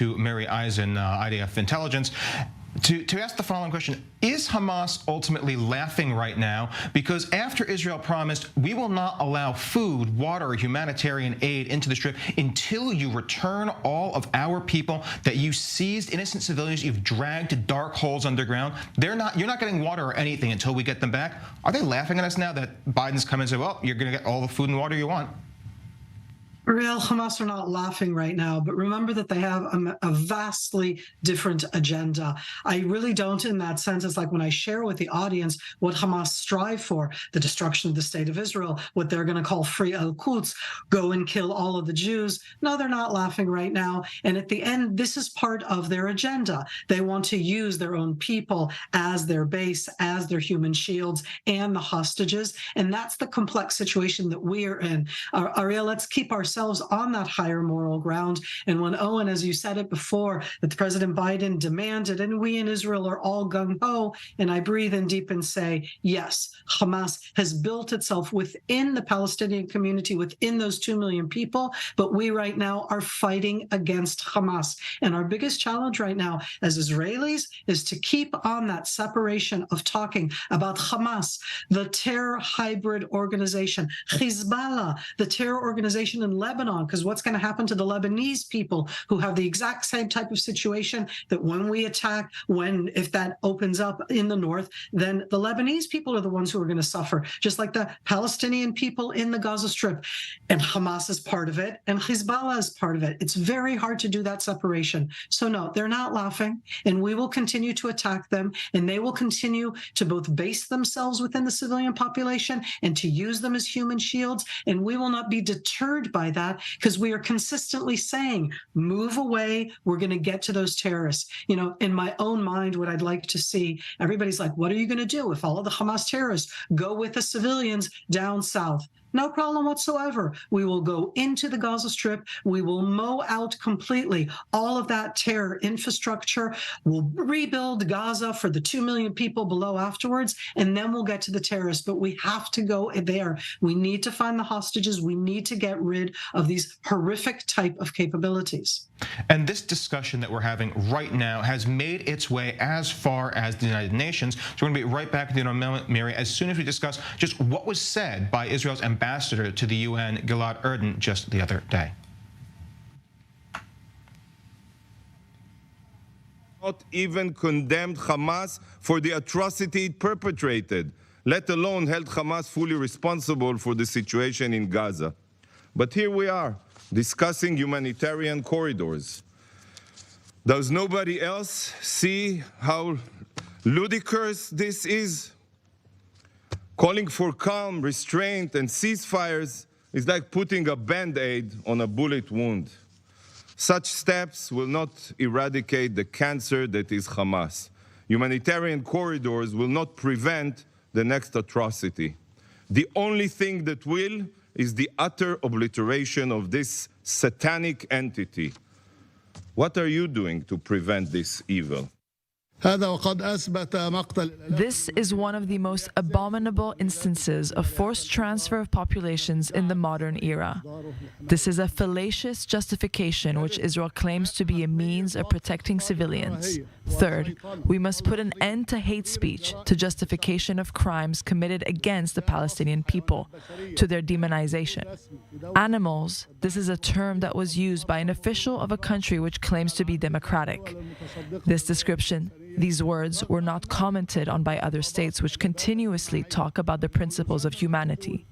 to Miri Eisin, IDF intelligence, to ask the following question. Is Hamas ultimately laughing right now? Because after Israel promised, we will not allow food, water, or humanitarian aid into the Strip until you return all of our people that you seized, innocent civilians you've dragged to dark holes underground. You're not getting water or anything until we get them back. Are they laughing at us now that Biden's come and said, well, you're going to get all the food and water you want? Real Hamas are not laughing right now, but remember that they have a vastly different agenda. I really don't, in that sense, it's like when I share with the audience what Hamas strive for, the destruction of the state of Israel, what they're going to call free Al-Quds, go and kill all of the Jews. No, they're not laughing right now. And at the end, this is part of their agenda. They want to use their own people as their base, as their human shields and the hostages. And that's the complex situation that we are in. Ariel, let's keep ourselves on that higher moral ground. And when Owen, as you said it before, that President Biden demanded, and we in Israel are all gung-ho, and I breathe in deep and say, yes, Hamas has built itself within the Palestinian community, within those 2 million people, but we right now are fighting against Hamas. And our biggest challenge right now as Israelis is to keep on that separation of talking about Hamas, the terror hybrid organization, Hezbollah, the terror organization in Lebanon, because what's going to happen to the Lebanese people who have the exact same type of situation that when we attack, if that opens up in the north, then the Lebanese people are the ones who are going to suffer, just like the Palestinian people in the Gaza Strip. And Hamas is part of it, and Hezbollah is part of it. It's very hard to do that separation. So no, they're not laughing, and we will continue to attack them, and they will continue to both base themselves within the civilian population and to use them as human shields, and we will not be deterred by that, because we are consistently saying, move away, we're going to get to those terrorists. You know, in my own mind, what I'd like to see, everybody's like, what are you going to do if all of the Hamas terrorists go with the civilians down south? No problem whatsoever. We will go into the Gaza Strip. We will mow out completely all of that terror infrastructure. We'll rebuild Gaza for the 2 million people below afterwards, and then we'll get to the terrorists. But we have to go there. We need to find the hostages. We need to get rid of these horrific type of capabilities. And this discussion that we're having right now has made its way as far as the United Nations. So we're going to be right back at the moment, Miri, as soon as we discuss just what was said by Israel's ambassador to the UN, Gilad Erdan, just the other day. Not even condemned Hamas for the atrocity it perpetrated, let alone held Hamas fully responsible for the situation in Gaza. But here we are, discussing humanitarian corridors. Does nobody else see how ludicrous this is? Calling for calm, restraint, and ceasefires is like putting a Band-Aid on a bullet wound. Such steps will not eradicate the cancer that is Hamas. Humanitarian corridors will not prevent the next atrocity. The only thing that will is the utter obliteration of this satanic entity. What are you doing to prevent this evil? This is one of the most abominable instances of forced transfer of populations in the modern era. This is a fallacious justification which Israel claims to be a means of protecting civilians. Third, we must put an end to hate speech, to justification of crimes committed against the Palestinian people, to their demonization. Animals, this is a term that was used by an official of a country which claims to be democratic. This description, these words, were not commented on by other states which continuously talk about the principles of humanity.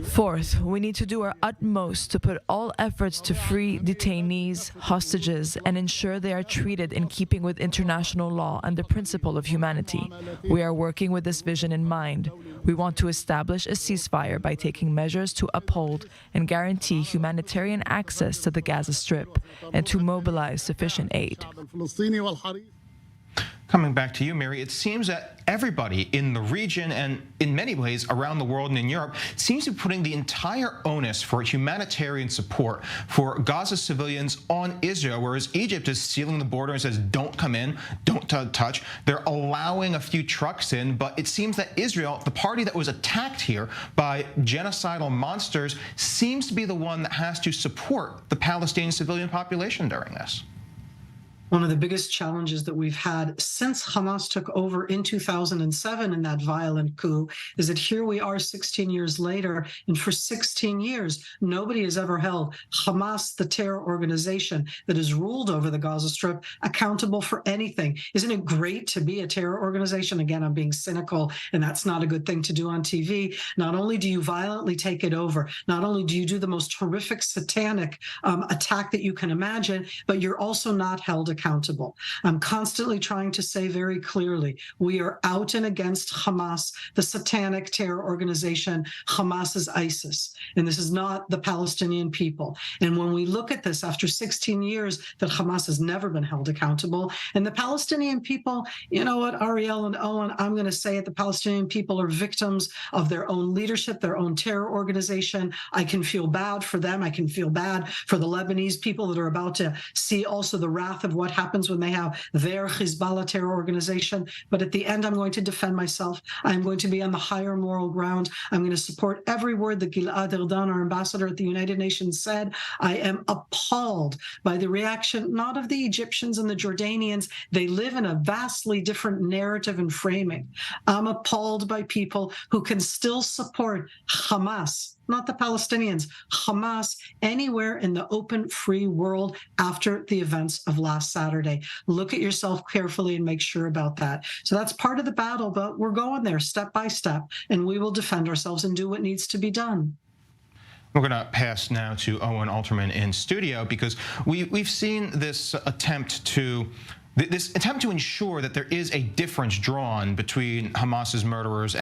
Fourth, we need to do our utmost to put all efforts to free detainees, hostages, and ensure they are treated in keeping with international law and the principle of humanity. We are working with this vision in mind. We want to establish a ceasefire by taking measures to uphold and guarantee humanitarian access to the Gaza Strip and to mobilize sufficient aid. Coming back to you, Miri, it seems that everybody in the region and in many ways around the world and in Europe seems to be putting the entire onus for humanitarian support for Gaza civilians on Israel, whereas Egypt is sealing the border and says, don't come in, don't touch. They're allowing a few trucks in, but it seems that Israel, the party that was attacked here by genocidal monsters, seems to be the one that has to support the Palestinian civilian population during this. One of the biggest challenges that we've had since Hamas took over in 2007 in that violent coup is that here we are 16 years later, and for 16 years, nobody has ever held Hamas, the terror organization that has ruled over the Gaza Strip, accountable for anything. Isn't it great to be a terror organization? Again, I'm being cynical, and that's not a good thing to do on TV. Not only do you violently take it over, not only do you do the most horrific satanic attack that you can imagine, but you're also not held accountable. I'm constantly trying to say very clearly, we are out and against Hamas, the satanic terror organization. Hamas is ISIS, and this is not the Palestinian people. And when we look at this after 16 years that Hamas has never been held accountable, and the Palestinian people, you know what, Ariel and Owen, I'm going to say it, the Palestinian people are victims of their own leadership, their own terror organization. I can feel bad for them. I can feel bad for the Lebanese people that are about to see also the wrath of what happens when they have their Hezbollah terror organization. But at the end, I'm going to defend myself. I'm going to be on the higher moral ground. I'm going to support every word that Gilad Erdan, our ambassador at the United Nations, said. I am appalled by the reaction, not of the Egyptians and the Jordanians. They live in a vastly different narrative and framing. I'm appalled by people who can still support Hamas, not the Palestinians, Hamas, anywhere in the open, free world after the events of last Saturday. Look at yourself carefully and make sure about that. So that's part of the battle, but we're going there step by step, and we will defend ourselves and do what needs to be done. We're going to pass now to Owen Alterman in studio, because we've seen this attempt to ensure that there is a difference drawn between Hamas's murderers